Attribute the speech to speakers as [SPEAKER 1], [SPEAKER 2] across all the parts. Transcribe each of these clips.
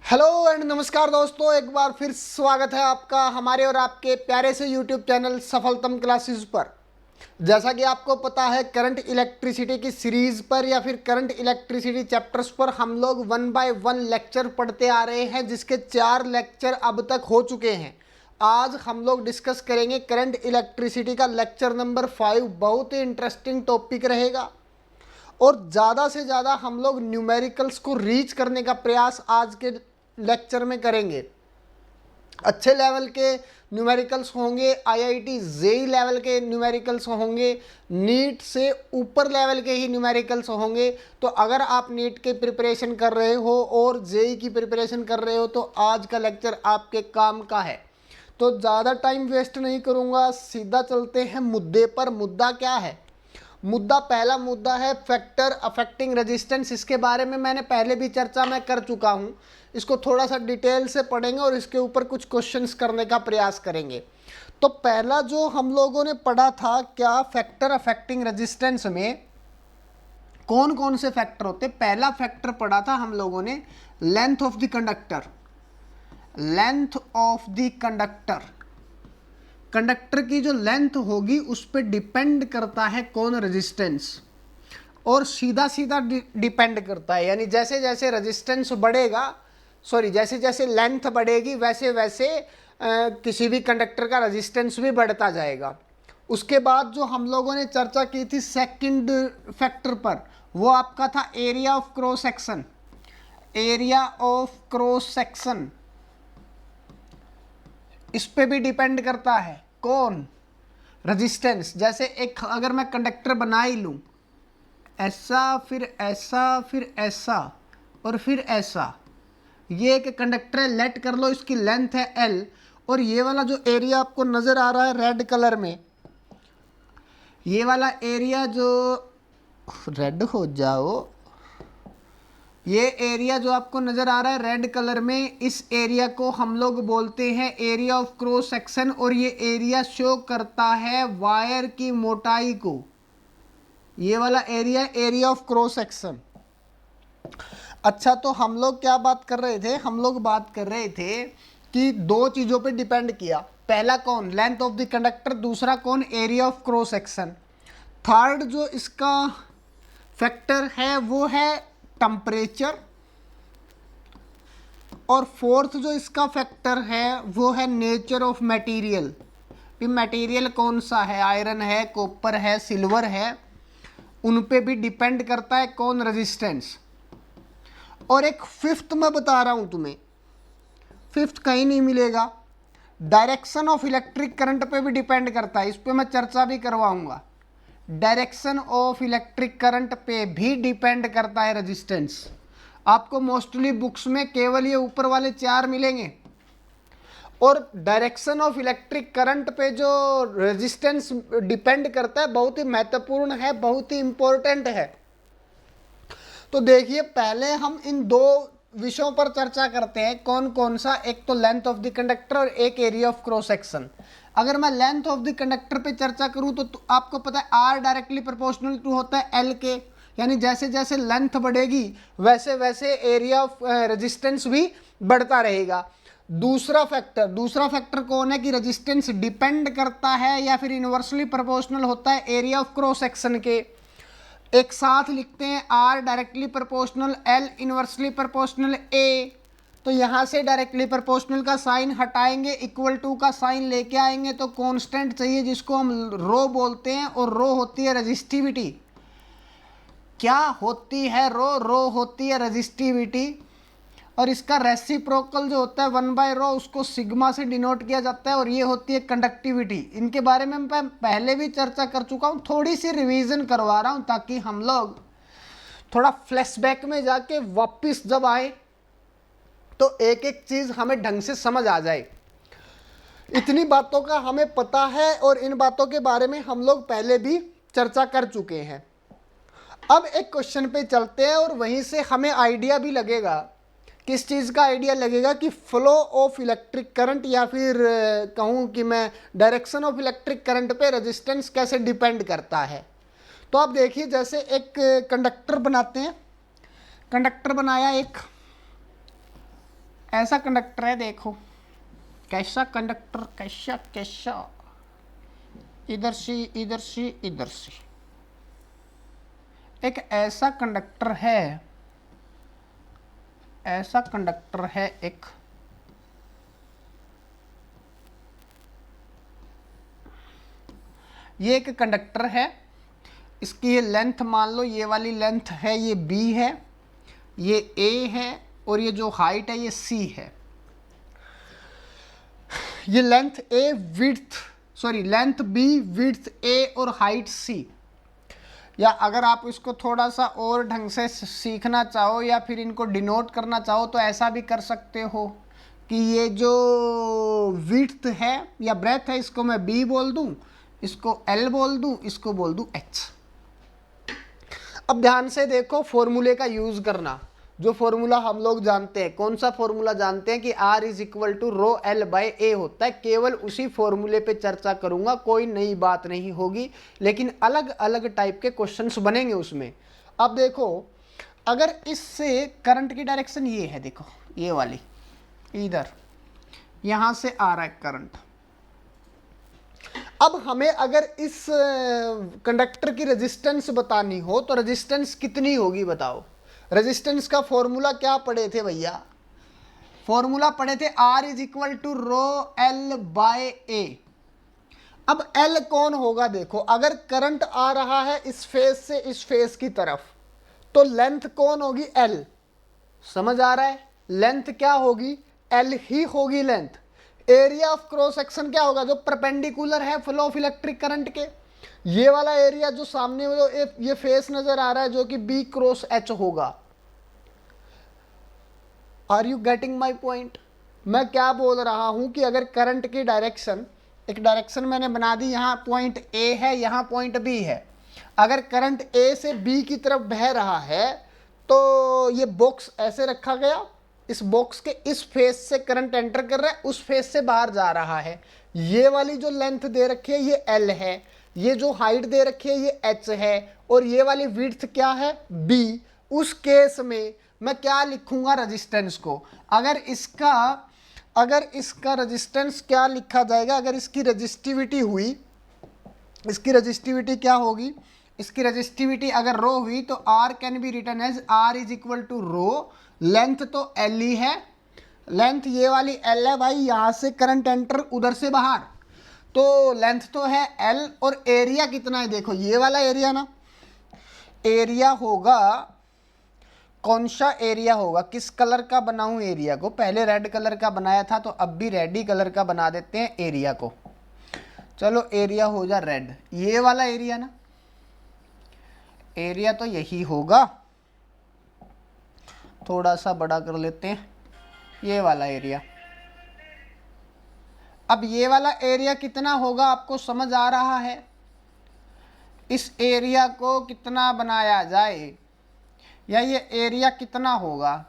[SPEAKER 1] Hello and नमस्कार दोस्तों, एक बार फिर स्वागत है आपका हमारे और आपके प्यारे से यूट्यूब चैनल सफलतम क्लासेस पर। जैसा कि आपको पता है, करंट इलेक्ट्रिसिटी की सीरीज़ पर या फिर करंट इलेक्ट्रिसिटी चैप्टर्स पर हम लोग 1 बाय 1 लेक्चर पढ़ते आ रहे हैं, जिसके 4 लेक्चर अब तक हो चुके हैं। आज हम लोग डिस्कस करेंगे करंट इलेक्ट्रिसिटी का लेक्चर नंबर 5। बहुत ही इंटरेस्टिंग टॉपिक रहेगा और ज़्यादा से ज़्यादा हम लोग न्यूमेरिकल्स को रीच करने का प्रयास आज के लेक्चर में करेंगे। अच्छे लेवल के न्यूमेरिकल्स होंगे, आईआईटी जेई लेवल के न्यूमेरिकल्स होंगे, नीट से ऊपर लेवल के ही न्यूमेरिकल्स होंगे। तो अगर आप नीट के प्रिपरेशन कर रहे हो और जेई की प्रिपरेशन कर रहे हो तो आज का लेक्चर आपके काम का है। तो ज़्यादा टाइम वेस्ट नहीं करूँगा, सीधा चलते हैं मुद्दे पर। मुद्दा क्या है? पहला मुद्दा है फैक्टर अफेक्टिंग रेजिस्टेंस। इसके बारे में मैंने पहले भी चर्चा मैं कर चुका हूं। इसको थोड़ा सा डिटेल से पढ़ेंगे और इसके ऊपर कुछ क्वेश्चंस करने का प्रयास करेंगे। तो पहला जो हम लोगों ने पढ़ा था, क्या फैक्टर अफेक्टिंग रेजिस्टेंस में कौन कौन से फैक्टर होते। पहला फैक्टर पढ़ा था हम लोगों ने length of the conductor. Length of the conductor की जो लेंथ होगी उस पर डिपेंड करता है कौन रेजिस्टेंस, और सीधा सीधा डिपेंड करता है। यानी जैसे जैसे रेजिस्टेंस बढ़ेगा, जैसे जैसे लेंथ बढ़ेगी वैसे वैसे किसी भी कंडक्टर का रेजिस्टेंस भी बढ़ता जाएगा। उसके बाद जो हम लोगों ने चर्चा की थी सेकंड फैक्टर पर, वो आपका था area of cross section. Area of cross section इस पे भी डिपेंड करता है कौन, रेजिस्टेंस। जैसे एक अगर मैं कंडक्टर बना ही लूँ, ऐसा फिर ऐसा फिर ऐसा और फिर ऐसा, ये एक कंडक्टर है, लेट कर लो इसकी लेंथ है L, और ये वाला जो एरिया आपको नज़र आ रहा है रेड कलर में, ये वाला एरिया जो रेड हो जाओ, ये एरिया जो आपको नज़र आ रहा है रेड कलर में, इस एरिया को हम लोग बोलते हैं एरिया ऑफ क्रॉस सेक्शन। और ये एरिया शो करता है वायर की मोटाई को। ये वाला एरिया ऑफ क्रॉस सेक्शन। अच्छा, तो हम लोग क्या बात कर रहे थे? हम लोग बात कर रहे थे कि दो चीज़ों पे डिपेंड किया। पहला कौन, लेंथ ऑफ द कंडक्टर, दूसरा कौन, area of cross section. Third जो इसका फैक्टर है वो है टेम्परेचर, और फोर्थ जो इसका फैक्टर है वो है नेचर ऑफ मटेरियल। भी मटेरियल कौन सा है, आयरन है, कॉपर है, सिल्वर है, उन पे भी डिपेंड करता है कौन, रेजिस्टेंस। और एक फिफ्थ मैं बता रहा हूं तुम्हें, फिफ्थ कहीं नहीं मिलेगा, डायरेक्शन ऑफ इलेक्ट्रिक करंट पे भी डिपेंड करता है। इस पे मैं चर्चा भी करवाऊंगा। डायरेक्शन ऑफ इलेक्ट्रिक करंट पे भी डिपेंड करता है रेजिस्टेंस। आपको मोस्टली बुक्स में केवल ये ऊपर वाले 4 मिलेंगे, और डायरेक्शन ऑफ इलेक्ट्रिक करंट पे जो रेजिस्टेंस डिपेंड करता है बहुत ही महत्वपूर्ण है, बहुत ही इंपॉर्टेंट है। तो देखिए, पहले हम इन दो विषयों पर चर्चा करते हैं। कौन कौन सा? एक तो लेंथ ऑफ द कंडक्टर और एक एरिया ऑफ क्रॉस सेक्शन। अगर मैं लेंथ ऑफ द कंडक्टर पे चर्चा करूं तो आपको पता है आर डायरेक्टली प्रोपोर्शनल टू होता है एल के। यानी जैसे जैसे लेंथ बढ़ेगी वैसे वैसे एरिया ऑफ रेजिस्टेंस भी बढ़ता रहेगा। दूसरा फैक्टर कौन है कि रेजिस्टेंस डिपेंड करता है या फिर इनवर्सली प्रोपोर्शनल होता है एरिया ऑफ क्रॉस सेक्शन के। एक साथ लिखते हैं, R directly proportional, L inversely proportional, A. तो यहां से डायरेक्टली प्रोपोर्शनल का साइन हटाएंगे, इक्वल टू का साइन लेके आएंगे, तो कांस्टेंट चाहिए जिसको हम रो बोलते हैं, और रो होती है रेजिस्टिविटी। क्या होती है रो? रो होती है रेजिस्टिविटी। और इसका रेसिप्रोकल जो होता है 1/ρ, उसको सिग्मा से डिनोट किया जाता है, और ये होती है कंडक्टिविटी। इनके बारे में मैं पहले भी चर्चा कर चुका हूँ, थोड़ी सी रिवीजन करवा रहा हूँ ताकि हम लोग थोड़ा फ्लैशबैक में जाके वापस जब आए तो एक एक चीज हमें ढंग से समझ आ जाए। इतनी बातों का हमें पता है और इन बातों के बारे में हम लोग पहले भी चर्चा कर चुके हैं। अब एक क्वेश्चन पे चलते हैं और वहीं से हमें आइडिया भी लगेगा। किस चीज़ का आइडिया लगेगा? कि फ्लो ऑफ इलेक्ट्रिक करंट, या फिर कहूँ कि मैं डायरेक्शन ऑफ इलेक्ट्रिक करंट पे रेजिस्टेंस कैसे डिपेंड करता है। तो आप देखिए, जैसे एक कंडक्टर बनाते हैं, कंडक्टर बनाया एक, ऐसा कंडक्टर है, देखो कैसा कंडक्टर, कैसा कैसा, इधर से इधर से इधर से, एक ऐसा कंडक्टर है, ऐसा कंडक्टर है एक, ये एक कंडक्टर है, इसकी ये लेंथ मान लो, ये वाली लेंथ है, ये b है, ये a है, और ये जो हाइट है ये c है। ये length a, width sorry length b, width a और हाइट c। या अगर आप इसको थोड़ा सा और ढंग से सीखना चाहो या फिर इनको डिनोट करना चाहो तो ऐसा भी कर सकते हो कि ये जो विड्थ है या ब्रेथ है इसको मैं b बोल दूं, इसको l बोल दूं, इसको बोल दूं h। अब ध्यान से देखो फॉर्मूले का यूज करना, जो फॉर्मूला हम लोग जानते हैं, कौन सा फॉर्मूला जानते हैं कि R is equal to rho L by A होता है। केवल उसी फॉर्मूले पे चर्चा करूंगा, कोई नई बात नहीं होगी, लेकिन अलग अलग टाइप के क्वेश्चंस बनेंगे उसमें। अब देखो अगर इससे करंट की डायरेक्शन ये है, देखो ये वाली, इधर यहां से आ रहा है करंट। अब हमें अगर इस कंडक्टर की रेजिस्टेंस बतानी हो तो रेजिस्टेंस कितनी होगी बताओ। रेजिस्टेंस का फॉर्मूला क्या पढ़े थे भैया, फॉर्मूला पढ़े थे R is equal to rho L by A. अब L कौन होगा, देखो अगर करंट आ रहा है इस फेज से इस फेज की तरफ तो लेंथ कौन होगी, L। समझ आ रहा है, लेंथ क्या होगी, L ही होगी length. Area of cross section क्या होगा, जो परपेंडिकुलर है फ्लो ऑफ इलेक्ट्रिक करंट के, ये वाला एरिया जो सामने जो ये फेस नजर आ रहा है जो कि B क्रॉस H होगा। Are you getting my point. मैं क्या बोल रहा हूं कि अगर करंट की डायरेक्शन, एक डायरेक्शन मैंने बना दी, यहाँ पॉइंट A है, यहाँ पॉइंट B है। अगर करंट A से B की तरफ बह रहा है तो ये बॉक्स ऐसे रखा गया, इस बॉक्स के इस फेस से करंट एंटर कर रहा है, उस फेस से बाहर जा रहा है। ये वाली जो लेंथ दे रखी है ये L है, ये जो हाइट दे रखी है ये H है, और ये वाली विड्थ क्या है, B। उस केस में मैं क्या लिखूंगा रेजिस्टेंस को, अगर इसका रेजिस्टेंस क्या लिखा जाएगा, अगर इसकी रेजिस्टिविटी हुई, इसकी रेजिस्टिविटी क्या होगी, इसकी रेजिस्टिविटी अगर रो हुई तो R can be written as R is equal to rho, length तो L ही है, लेंथ ये वाली L है भाई, यहां से करंट एंटर उधर से बाहर, तो लेंथ तो है L, और एरिया कितना है, देखो ये वाला एरिया ना, एरिया होगा, कौन सा एरिया होगा, किस कलर का बनाऊं एरिया को, पहले रेड कलर का बनाया था तो अब भी रेड ही कलर का बना देते हैं एरिया को। चलो एरिया हो जा रेड, ये वाला एरिया ना, एरिया तो यही होगा, थोड़ा सा बड़ा कर लेते हैं, ये वाला एरिया। अब ये वाला एरिया कितना होगा आपको समझ आ रहा है, इस एरिया को कितना बनाया जाए, या ये एरिया कितना होगा,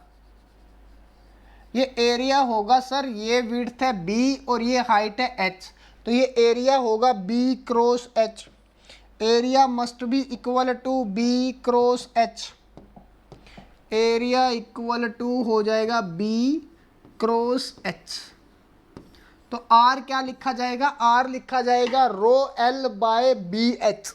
[SPEAKER 1] ये एरिया होगा सर, ये विड्थ है B और ये हाइट है H, तो ये एरिया होगा B cross H। Area must be equal to B cross H, area equal to हो जाएगा B क्रॉस H। तो R क्या लिखा जाएगा, R लिखा जाएगा rho L by B H,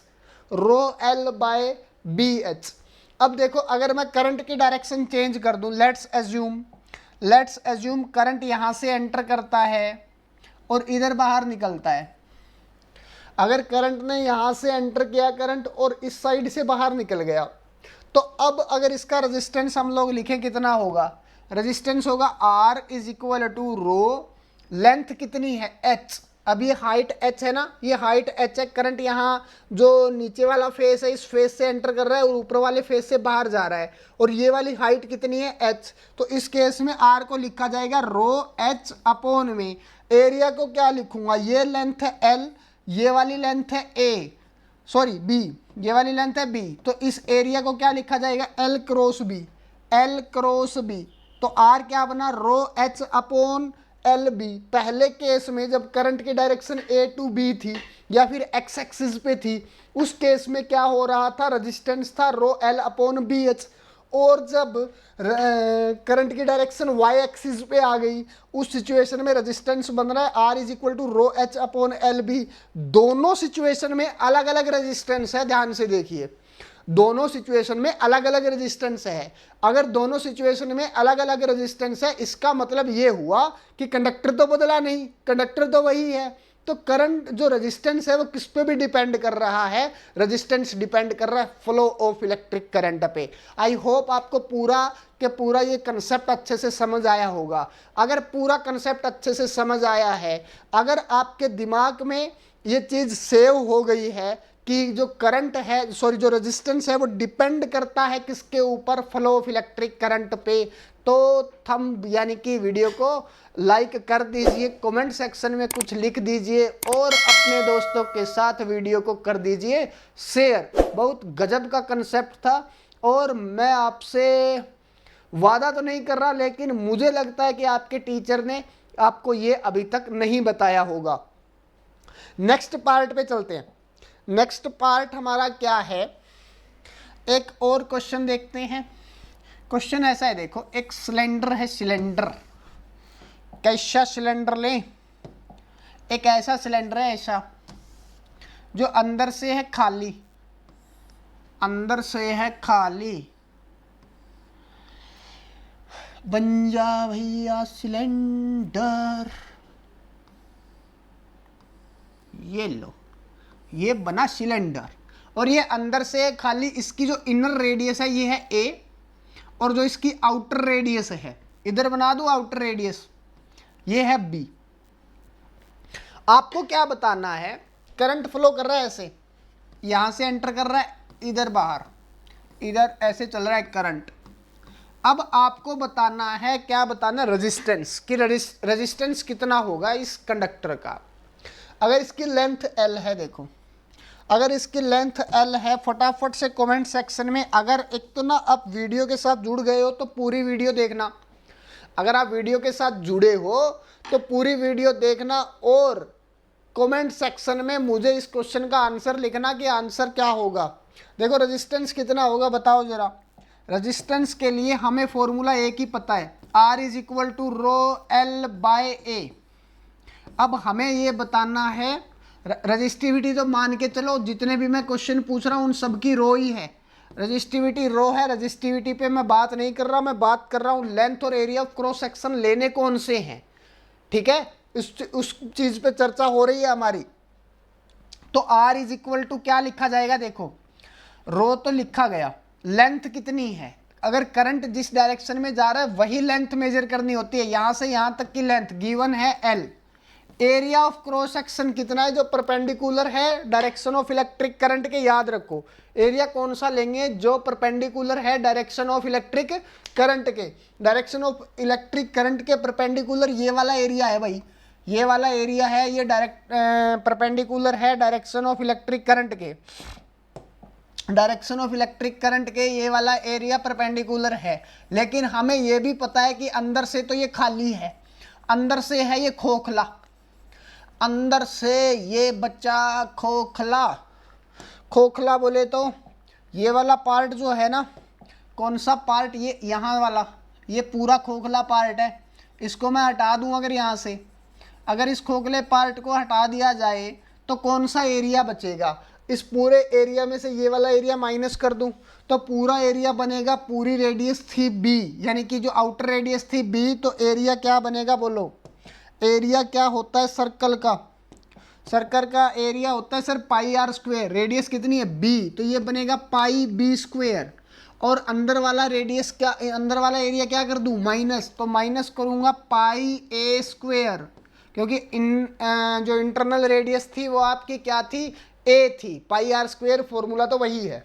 [SPEAKER 1] rho L by B H. अब देखो अगर मैं करंट की डायरेक्शन चेंज कर दूं, लेट्स एज्यूम करंट यहां से एंटर करता है और इधर बाहर निकलता है। अगर करंट ने यहां से एंटर किया करंट और इस साइड से बाहर निकल गया, तो अब अगर इसका रेजिस्टेंस हम लोग लिखें कितना होगा, रेजिस्टेंस होगा R is equal to rho, length कितनी है H, अब ये हाइट H है ना, ये हाइट H है, करंट यहाँ जो नीचे वाला फेस है इस फेस से एंटर कर रहा है और ऊपर वाले फेस से बाहर जा रहा है, और ये वाली हाइट कितनी है H, तो इस केस में R को लिखा जाएगा रो H अपॉन में, एरिया को क्या लिखूंगा, ये लेंथ है L, ये वाली लेंथ है B, ये वाली लेंथ है B, तो इस एरिया को क्या लिखा जाएगा, L क्रॉस B, तो R क्या बना, रो H अपॉन LB। पहले केस में जब करंट की डायरेक्शन A टू B थी या फिर X एक्सिस पे थी, उस केस में क्या हो रहा था, रेजिस्टेंस था रो L अपॉन BH, और जब करंट की डायरेक्शन वाई एक्सिस पे आ गई, उस सिचुएशन में रेजिस्टेंस बन रहा है R is equal to rho H upon L B. दोनों सिचुएशन में अलग अलग रेजिस्टेंस है, ध्यान से देखिए, दोनों सिचुएशन में अलग अलग रेजिस्टेंस है। अगर दोनों सिचुएशन में अलग अलग रेजिस्टेंस है, इसका मतलब ये हुआ कि कंडक्टर तो बदला नहीं, कंडक्टर तो वही है। तो करंट जो रेजिस्टेंस है वो किस पे भी डिपेंड कर रहा है, रेजिस्टेंस डिपेंड कर रहा है फ्लो ऑफ इलेक्ट्रिक करंट पे। आई होप आपको पूरा के पूरा ये कंसेप्ट अच्छे से समझ आया होगा। अगर पूरा कंसेप्ट अच्छे से समझ आया है, अगर आपके दिमाग में ये चीज़ सेव हो गई है कि जो करंट है, सॉरी जो रेजिस्टेंस है वो डिपेंड करता है किसके ऊपर, फ्लो ऑफ इलेक्ट्रिक करंट पे, तो थंब यानी कि वीडियो को लाइक कर दीजिए, कमेंट सेक्शन में कुछ लिख दीजिए और अपने दोस्तों के साथ वीडियो को कर दीजिए शेयर। बहुत गजब का कंसेप्ट था और मैं आपसे वादा तो नहीं कर रहा, लेकिन मुझे लगता है कि आपके टीचर ने आपको ये अभी तक नहीं बताया होगा। नेक्स्ट पार्ट पे चलते हैं। नेक्स्ट पार्ट हमारा क्या है, एक और क्वेश्चन देखते हैं। क्वेश्चन ऐसा है, देखो एक सिलेंडर है, सिलेंडर कैसा सिलेंडर लें, एक ऐसा सिलेंडर है ऐसा जो अंदर से है खाली, अंदर से है खाली, बन जा भैया सिलेंडर, ये लो, ये बना सिलेंडर और ये अंदर से खाली। इसकी जो इनर रेडियस है ये है ए और जो इसकी आउटर रेडियस है, इधर बना दो आउटर रेडियस, ये है बी। आपको क्या बताना है, करंट फ्लो कर रहा है ऐसे, यहां से एंटर कर रहा है, इधर बाहर, इधर ऐसे चल रहा है करंट। अब आपको बताना है, क्या बताना, रेजिस्टेंस कि रेजिस्टेंस कितना होगा इस कंडक्टर का। अगर इसकी लेंथ एल है, देखो अगर इसकी लेंथ एल है, फटाफट से कमेंट सेक्शन में, अगर एक तो ना आप वीडियो के साथ जुड़ गए हो तो पूरी वीडियो देखना, अगर आप वीडियो के साथ जुड़े हो तो पूरी वीडियो देखना और कमेंट सेक्शन में मुझे इस क्वेश्चन का आंसर लिखना कि आंसर क्या होगा। देखो रेजिस्टेंस कितना होगा बताओ जरा। रेजिस्टेंस के लिए हमें फॉर्मूला एक ही पता है, R is equal to rho L by A. अब हमें ये बताना है, रजिस्टिविटी तो मान के चलो जितने भी मैं क्वेश्चन पूछ रहा हूँ उन सबकी रो ही है, रजिस्टिविटी रो है, रजिस्टिविटी पे मैं बात नहीं कर रहा, मैं बात कर रहा हूँ लेंथ और एरिया ऑफ क्रॉस सेक्शन लेने कौन से हैं, ठीक है, उस चीज़ पे चर्चा हो रही है हमारी। तो R इज इक्वल टू क्या लिखा जाएगा, देखो रो तो लिखा गया, लेंथ कितनी है, अगर करंट जिस डायरेक्शन में जा रहा है वही लेंथ मेजर करनी होती है, यहां से यहां तक की लेंथ गिवन है L। Area of cross section कितना है, जो परपेंडिकुलर है डायरेक्शन ऑफ इलेक्ट्रिक करंट के, याद रखो एरिया कौन सा लेंगे, जो परपेंडिकुलर है डायरेक्शन ऑफ इलेक्ट्रिक करंट के, डायरेक्शन ऑफ इलेक्ट्रिक करंट के परपेंडिकुलर ये वाला एरिया है भाई, ये वाला एरिया है, ये डायरेक्ट परपेंडिकुलर है डायरेक्शन ऑफ इलेक्ट्रिक करंट के, डायरेक्शन ऑफ इलेक्ट्रिक करंट के ये वाला एरिया परपेंडिकुलर है। लेकिन हमें ये भी पता है कि अंदर से तो ये खाली है, अंदर से है ये खोखला, अंदर से ये बच्चा खोखला, खोखला बोले तो ये वाला पार्ट जो है ना, कौन सा पार्ट, ये यहाँ वाला, ये पूरा खोखला पार्ट है, इसको मैं हटा दूं अगर यहाँ से, अगर इस खोखले पार्ट को हटा दिया जाए तो कौन सा एरिया बचेगा, इस पूरे एरिया में से ये वाला एरिया माइनस कर दूं तो पूरा एरिया बनेगा, पूरी रेडियस थी बी, यानी कि जो आउटर रेडियस थी बी, तो एरिया क्या बनेगा बोलो, एरिया क्या होता है सर्कल का, सर्कल का एरिया होता है सर पाई आर स्क्वायर, रेडियस कितनी है बी, तो ये बनेगा पाई बी स्क्वायर, और अंदर वाला रेडियस क्या, अंदर वाला एरिया क्या कर दूं माइनस, तो माइनस करूंगा पाई ए स्क्वायर, क्योंकि जो इंटरनल रेडियस थी वो आपकी क्या थी, ए थी, पाई आर स्क्वायर फॉर्मूला तो वही है।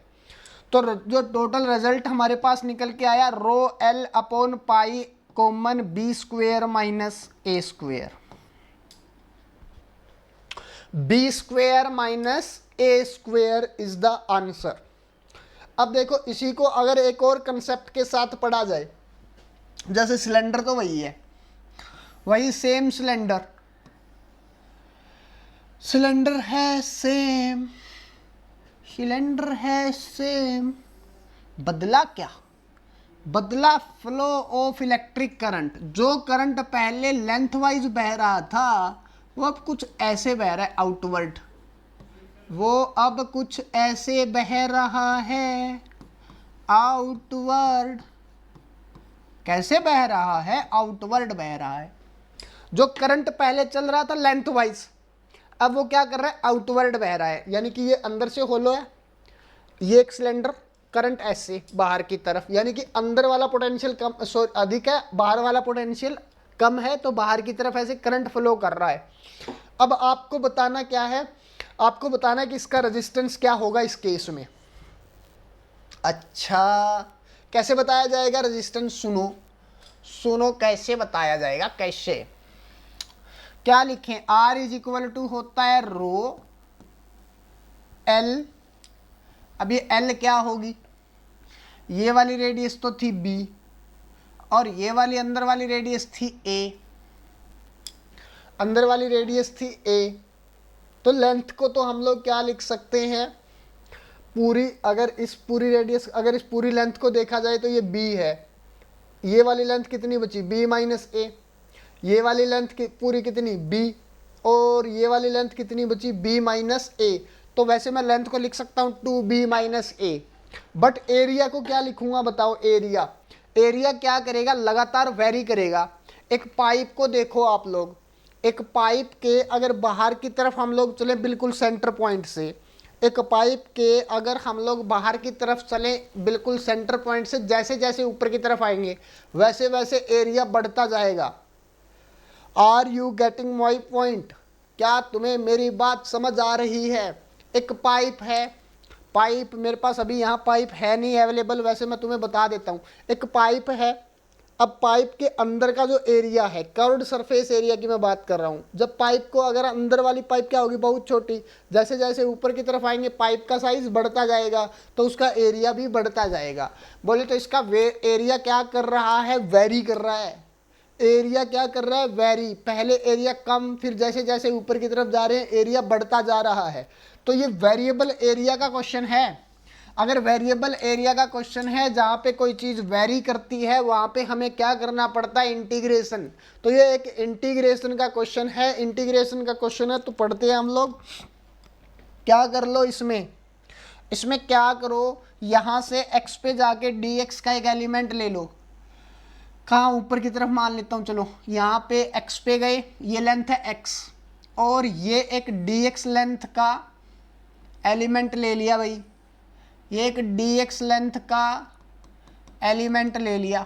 [SPEAKER 1] तो जो टोटल रिजल्ट हमारे पास निकल के आया, rho L upon pi common B square minus A square, B square minus A square is the answer. अब देखो इसी को अगर एक और कंसेप्ट के साथ पढ़ा जाए, जैसे सिलेंडर तो वही है, वही सेम सिलेंडर, सिलेंडर है सेम, सिलेंडर है सेम, बदला क्या, बदला फ्लो ऑफ इलेक्ट्रिक करंट, जो करंट पहले लेंथ वाइज बह रहा था वो अब कुछ ऐसे बह रहा है आउटवर्ड, वो अब कुछ ऐसे बह रहा है आउटवर्ड। कैसे बह रहा है? आउटवर्ड बह रहा है। जो करंट पहले चल रहा था लेंथ वाइज, अब वो क्या कर रहा है? आउटवर्ड बह रहा है, यानी कि ये अंदर से होलो है, ये एक सिलेंडर, करंट ऐसे बाहर की तरफ, यानी कि अंदर वाला पोटेंशियल कम अधिक है, बाहर वाला पोटेंशियल कम है, तो बाहर की तरफ ऐसे करंट फ्लो कर रहा है। अब आपको बताना क्या है? आपको बताना है कि इसका रेजिस्टेंस क्या होगा इस केस में। अच्छा, कैसे बताया जाएगा रेजिस्टेंस? सुनो सुनो कैसे बताया जाएगा, कैसे, क्या लिखें? R इज इक्वल टू होता है रो एल। अब ये L क्या होगी? ये वाली रेडियस तो थी B और ये वाली अंदर वाली रेडियस थी A, अंदर वाली रेडियस थी A। तो लेंथ को तो हम लोग क्या लिख सकते हैं? पूरी, अगर इस पूरी रेडियस, अगर इस पूरी लेंथ को देखा जाए तो ये B है, ये वाली लेंथ कितनी बची? B minus A। ये वाली लेंथ की पूरी कितनी? B, और ये वाली लेंथ कितनी बची? B minus A। तो वैसे मैं लेंथ को लिख सकता हूँ 2B minus A, but area को क्या लिखूंगा बताओ? एरिया, एरिया क्या करेगा? लगातार वेरी करेगा। एक पाइप को देखो आप लोग, एक पाइप के अगर बाहर की तरफ हम लोग चले बिल्कुल सेंटर पॉइंट से, एक पाइप के अगर हम लोग बाहर की तरफ चले बिल्कुल सेंटर पॉइंट से, जैसे जैसे ऊपर की तरफ आएंगे वैसे वैसे एरिया बढ़ता जाएगा। Are you getting my point? क्या तुम्हें मेरी बात समझ आ रही है? एक पाइप है, पाइप मेरे पास अभी यहाँ पाइप है नहीं अवेलेबल, वैसे मैं तुम्हें बता देता हूँ। एक पाइप है, अब पाइप के अंदर का जो एरिया है, कर्व्ड सरफेस एरिया की मैं बात कर रहा हूँ। जब पाइप को, अगर अंदर वाली पाइप क्या होगी? बहुत छोटी, जैसे जैसे ऊपर की तरफ आएंगे पाइप का साइज बढ़ता जाएगा तो उसका एरिया भी बढ़ता जाएगा। बोले तो इसका एरिया क्या कर रहा है? वेरी कर रहा है। एरिया क्या कर रहा है? वेरी। पहले एरिया कम, फिर जैसे जैसे ऊपर की तरफ जा रहे हैं एरिया बढ़ता जा रहा है। तो ये वेरिएबल एरिया का क्वेश्चन है। अगर वेरिएबल एरिया का क्वेश्चन है, जहाँ पे कोई चीज़ वेरी करती है वहाँ पे हमें क्या करना पड़ता है? इंटीग्रेशन। तो ये एक इंटीग्रेशन का क्वेश्चन है, इंटीग्रेशन का क्वेश्चन है, तो पढ़ते हैं हम लोग। क्या कर लो इसमें, इसमें क्या करो, यहाँ से x पे जाके dx का एक एलिमेंट ले लो। कहाँ? ऊपर की तरफ मान लेता हूँ, चलो यहाँ पे x पे गए, ये लेंथ है x, और ये एक dx लेंथ का एलिमेंट ले लिया भाई, ये एक dx लेंथ का एलिमेंट ले लिया,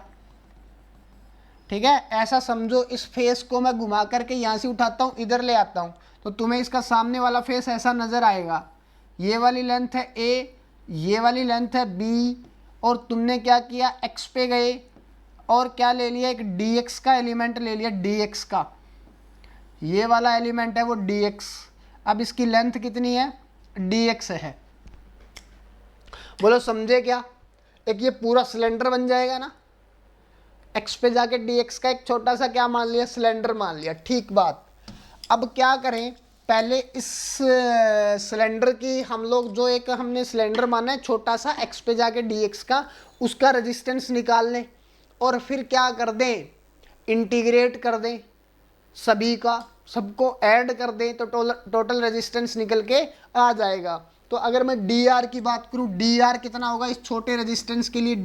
[SPEAKER 1] ठीक है। ऐसा समझो, इस फेस को मैं घुमा करके यहाँ से उठाता हूँ इधर ले आता हूँ, तो तुम्हें इसका सामने वाला फेस ऐसा नज़र आएगा। ये वाली लेंथ है a, ये वाली लेंथ है b, और तुमने क्या किया? x पे गए और क्या ले लिया? एक dx का एलिमेंट ले लिया, dx का, ये वाला एलिमेंट है वो dx। अब इसकी लेंथ कितनी है? dx है। बोलो समझे क्या? एक ये पूरा सिलेंडर बन जाएगा ना, x पे जाके dx का एक छोटा सा क्या मान लिया? सिलेंडर मान लिया, ठीक बात। अब क्या करें? पहले इस सिलेंडर की हम लोग, जो एक हमने सिलेंडर माना है छोटा सा x पे जाके dx का, उसका रेजिस्टेंस निकाल लें और फिर क्या कर दें? इंटीग्रेट कर दें सभी का, सबको ऐड कर दें तो टोटल रेजिस्टेंस निकल के आ जाएगा। तो अगर मैं dr की बात करूं, dr कितना होगा इस छोटे रेजिस्टेंस के लिए?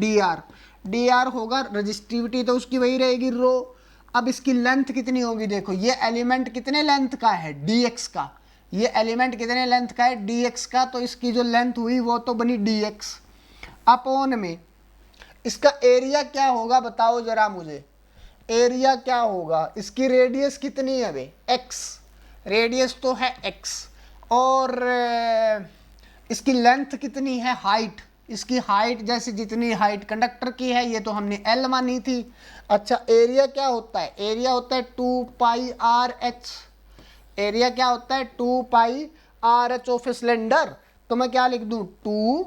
[SPEAKER 1] dr होगा, रजिस्टिविटी तो उसकी वही रहेगी रो। अब इसकी लेंथ कितनी होगी? देखो ये एलिमेंट कितने लेंथ का है? dx का। ये एलिमेंट कितने लेंथ का है? dx का। तो इसकी जो लेंथ हुई वो तो बनी dx अपॉन में इसका एरिया क्या होगा बताओ जरा मुझे? एरिया क्या होगा? इसकी रेडियस कितनी है बे? x, रेडियस तो है x, और इसकी लेंथ कितनी है? हाइट, इसकी हाइट जैसे जितनी हाइट कंडक्टर की है ये तो हमने l मानी थी। अच्छा, एरिया क्या होता है? एरिया होता है 2 पाई आर एच। एरिया क्या होता है? 2 पाई आर एच ऑफ सिलेंडर। तो मैं क्या लिख दूं? 2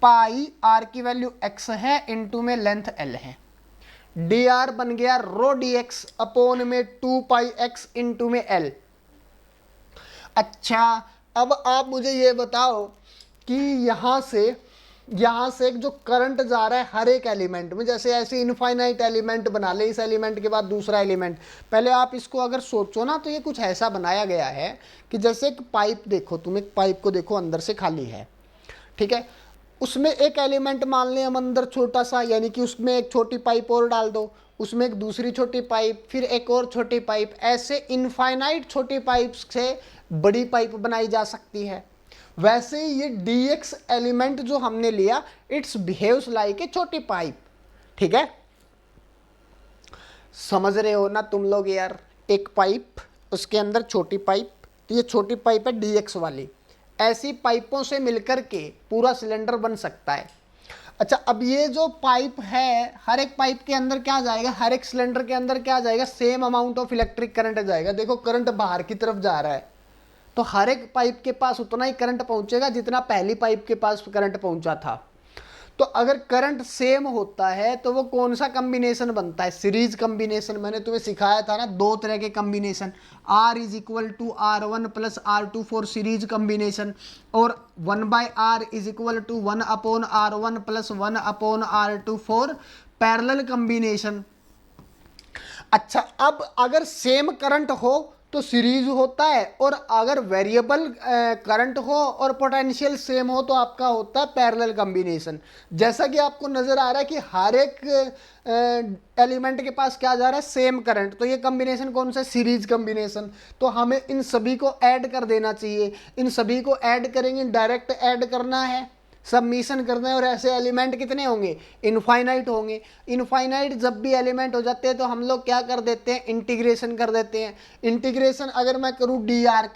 [SPEAKER 1] पाई आर की वैल्यू x है, इनटू में लेंथ l है, dr बन गया रो dx अपॉन में 2 पाई x इनटू में l। अच्छा, अब आप मुझे ये बताओ कि यहाँ से यहाँ से एक जो करंट जा रहा है हर एक एलिमेंट में, जैसे ऐसे इनफाइनाइट एलिमेंट बना ले, इस एलिमेंट के बाद दूसरा एलिमेंट। पहले आप इसको अगर सोचो ना तो ये कुछ ऐसा बनाया गया है कि जैसे एक पाइप देखो, तुम एक पाइप को देखो अंदर से खाली है, ठीक है, उसमें एक एलिमेंट मान लें हम अंदर छोटा सा, यानी कि उसमें एक छोटी पाइप और डाल दो, उसमें एक दूसरी छोटी पाइप, फिर एक और छोटी पाइप, ऐसे इनफाइनाइट छोटी पाइप से बड़ी पाइप बनाई जा सकती है। वैसे ही ये dx एलिमेंट जो हमने लिया, इट्स बिहेव्स लाइक ए छोटी पाइप, ठीक है, समझ रहे हो ना तुम लोग यार। एक पाइप, उसके अंदर छोटी पाइप, तो ये छोटी पाइप है dx वाली, ऐसी पाइपों से मिलकर के पूरा सिलेंडर बन सकता है। अच्छा, अब ये जो पाइप है, हर एक पाइप के अंदर क्या जाएगा, हर एक सिलेंडर के अंदर क्या जाएगा, same amount of electric current जाएगा। देखो करंट बाहर की तरफ जा रहा है, तो हर एक पाइप के पास उतना ही करंट पहुंचेगा जितना पहली पाइप के पास करंट पहुंचा था। तो अगर करंट सेम होता है तो वो कौन सा कॉम्बिनेशन बनता है, सीरीज कॉम्बिनेशन। मैंने तुम्हें सिखाया था ना दो तरह के combination, R is equal to R1 plus R2 for series combination, और 1/R is equal to 1/R1 plus 1/R2 for parallel combination. अच्छा, अब अगर सेम करंट हो तो सीरीज होता है, और अगर वेरिएबल करंट हो और पोटेंशियल सेम हो तो आपका होता है पैरेलल कॉम्बिनेशन। जैसा कि आपको नजर आ रहा है कि हर एक एलिमेंट के पास क्या जा रहा है, सेम करंट, तो ये कॉम्बिनेशन कौन सा, सीरीज कॉम्बिनेशन। तो हमें इन सभी को ऐड कर देना चाहिए, इन सभी को ऐड करेंगे, डायरेक्ट ऐड करना है, सबमिशन करना है, और ऐसे एलिमेंट कितने होंगे, इनफाइनाइट होंगे। इनफाइनाइट जब भी एलिमेंट हो जाते हैं तो हम लोग क्या कर देते हैं, इंटीग्रेशन कर देते हैं। इंटीग्रेशन अगर मैं करूँ डी आर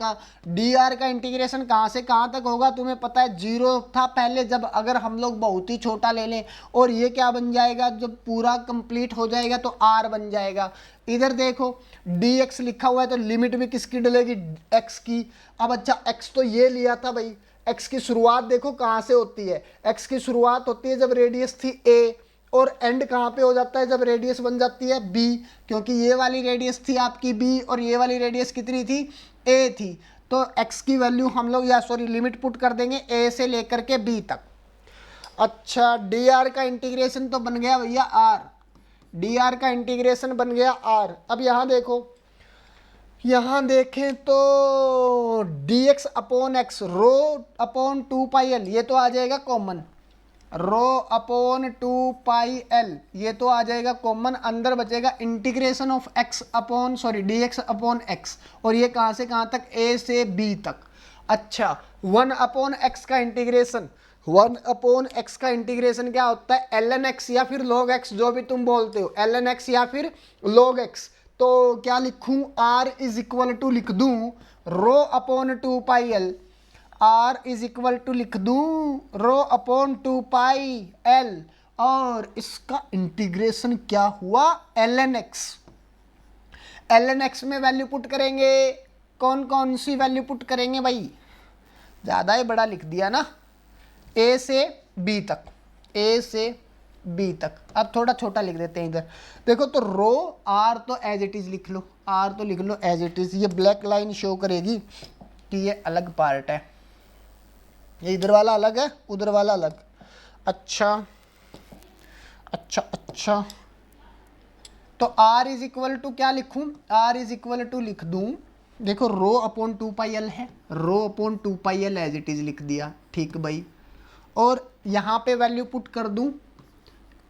[SPEAKER 1] का इंटीग्रेशन कहाँ से कहाँ तक होगा, तुम्हें पता है 0 था पहले, जब अगर हम लोग बहुत ही छोटा ले लें, और ये क्या बन जाएगा, जब पूरा कंप्लीट हो जाएगा तो आर बन जाएगा। इधर देखो dx लिखा हुआ है, तो लिमिट भी किसकी डलेगी, x की। अब अच्छा, x तो ये लिया था भाई, x की शुरुआत देखो कहाँ से होती है, x की शुरुआत होती है जब रेडियस थी a, और एंड कहाँ पे हो जाता है, जब रेडियस बन जाती है b, क्योंकि ये वाली रेडियस थी आपकी b और ये वाली रेडियस कितनी थी, a थी। तो x की वैल्यू हम लोग, या सॉरी लिमिट पुट कर देंगे a से लेकर के b तक। अच्छा, dr का इंटीग्रेशन तो बन गया भैया r, dr का इंटीग्रेशन बन गया r। अब यहाँ देखो, यहाँ देखें तो dx अपॉन एक्स, रो अपॉन 2πl, ये तो आ जाएगा कॉमन, रो अपॉन 2πl ये तो आ जाएगा कॉमन, अंदर बचेगा integration of x upon dx upon x, और ये कहाँ से कहाँ तक, a से b तक। अच्छा, 1/x का इंटीग्रेशन, 1/x का इंटीग्रेशन क्या होता है, ln x या फिर log x, जो भी तुम बोलते हो, ln x या फिर log x। तो क्या लिखूं, r इज इक्वल टू लिख दूं rho upon 2πl, r is equal to लिख दूं रो अपॉन 2πl, और इसका इंटीग्रेशन क्या हुआ, ln x। ln x में वैल्यू पुट करेंगे, कौन कौन सी वैल्यू पुट करेंगे भाई, ज़्यादा ही बड़ा लिख दिया ना, a से b तक, a से b तक। अब थोड़ा छोटा लिख देते हैं इधर, देखो तो रो r तो एज इट इज लिख लो, r तो लिख लो एज इट इज, ये ब्लैक लाइन शो करेगी कि ये अलग पार्ट है, ये इधर वाला अलग है, उधर वाला अलग। अच्छा अच्छा अच्छा, तो r इज इक्वल टू क्या लिखूं, r इज इक्वल टू लिख दूं, देखो रो अपॉन 2πl है, rho upon 2πl as it is लिख दिया, ठीक भाई। और यहाँ पे वैल्यू पुट कर दूं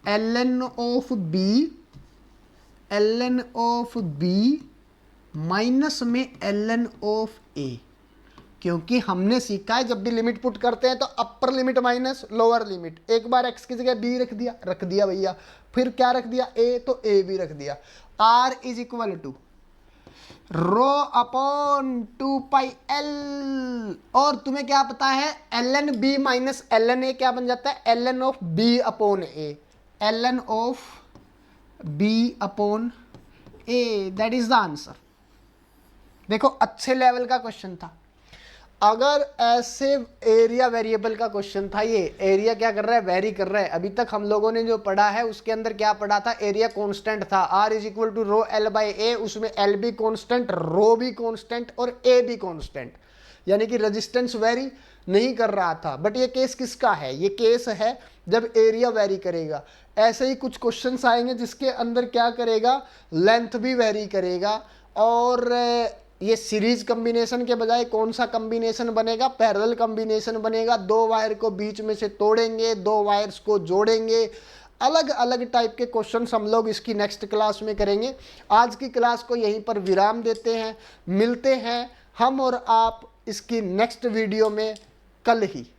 [SPEAKER 1] ln ऑफ b माइनस में ln ऑफ a, क्योंकि हमने सीखा है जब भी लिमिट पुट करते हैं तो upper limit minus lower limit. एक बार x की जगह b रख दिया भैया, फिर क्या रख दिया a, तो a भी रख दिया। r is equal to rho upon 2πl, और तुम्हें क्या पता है ln b minus ln a क्या बन जाता है, ln of b upon a, ln of b upon a, that is the answer. देखो अच्छे लेवल का क्वेश्चन था। अगर ऐसे एरिया वेरिएबल का क्वेश्चन था, ये एरिया क्या कर रहा है, वेरी कर रहा है। अभी तक हम लोगों ने जो पढ़ा है उसके अंदर क्या पढ़ा था, एरिया कांस्टेंट था, r is equal to rho l by A, उसमें l भी कांस्टेंट, रो भी कांस्टेंट और a भी कांस्टेंट। यानी कि रेजिस्टेंस वेरी नहीं कर रहा था। बट ये केस किसका है? ये केस है जब एरिया वेरी करेगा। ऐसे ही कुछ क्वेश्चंस आएंगे जिसके अंदर क्या करेगा, लेंथ भी वेरी करेगा। और ये सीरीज कॉम्बिनेशन के बजाय कौन सा कॉम्बिनेशन बनेगा? पैरेलल कॉम्बिनेशन बनेगा। दो वायर को बीच में से तोड़ेंगे, दो वायर्स को जोड़ेंगे। अलग अलग टाइप के क्वेश्चंस हम लोग इसकी नेक्स्ट क्लास में करेंगे। आज की क्लास को यहीं पर विराम देते हैं। मिलते हैं हम और आप इसकी नेक्स्ट वीडियो में कल ही।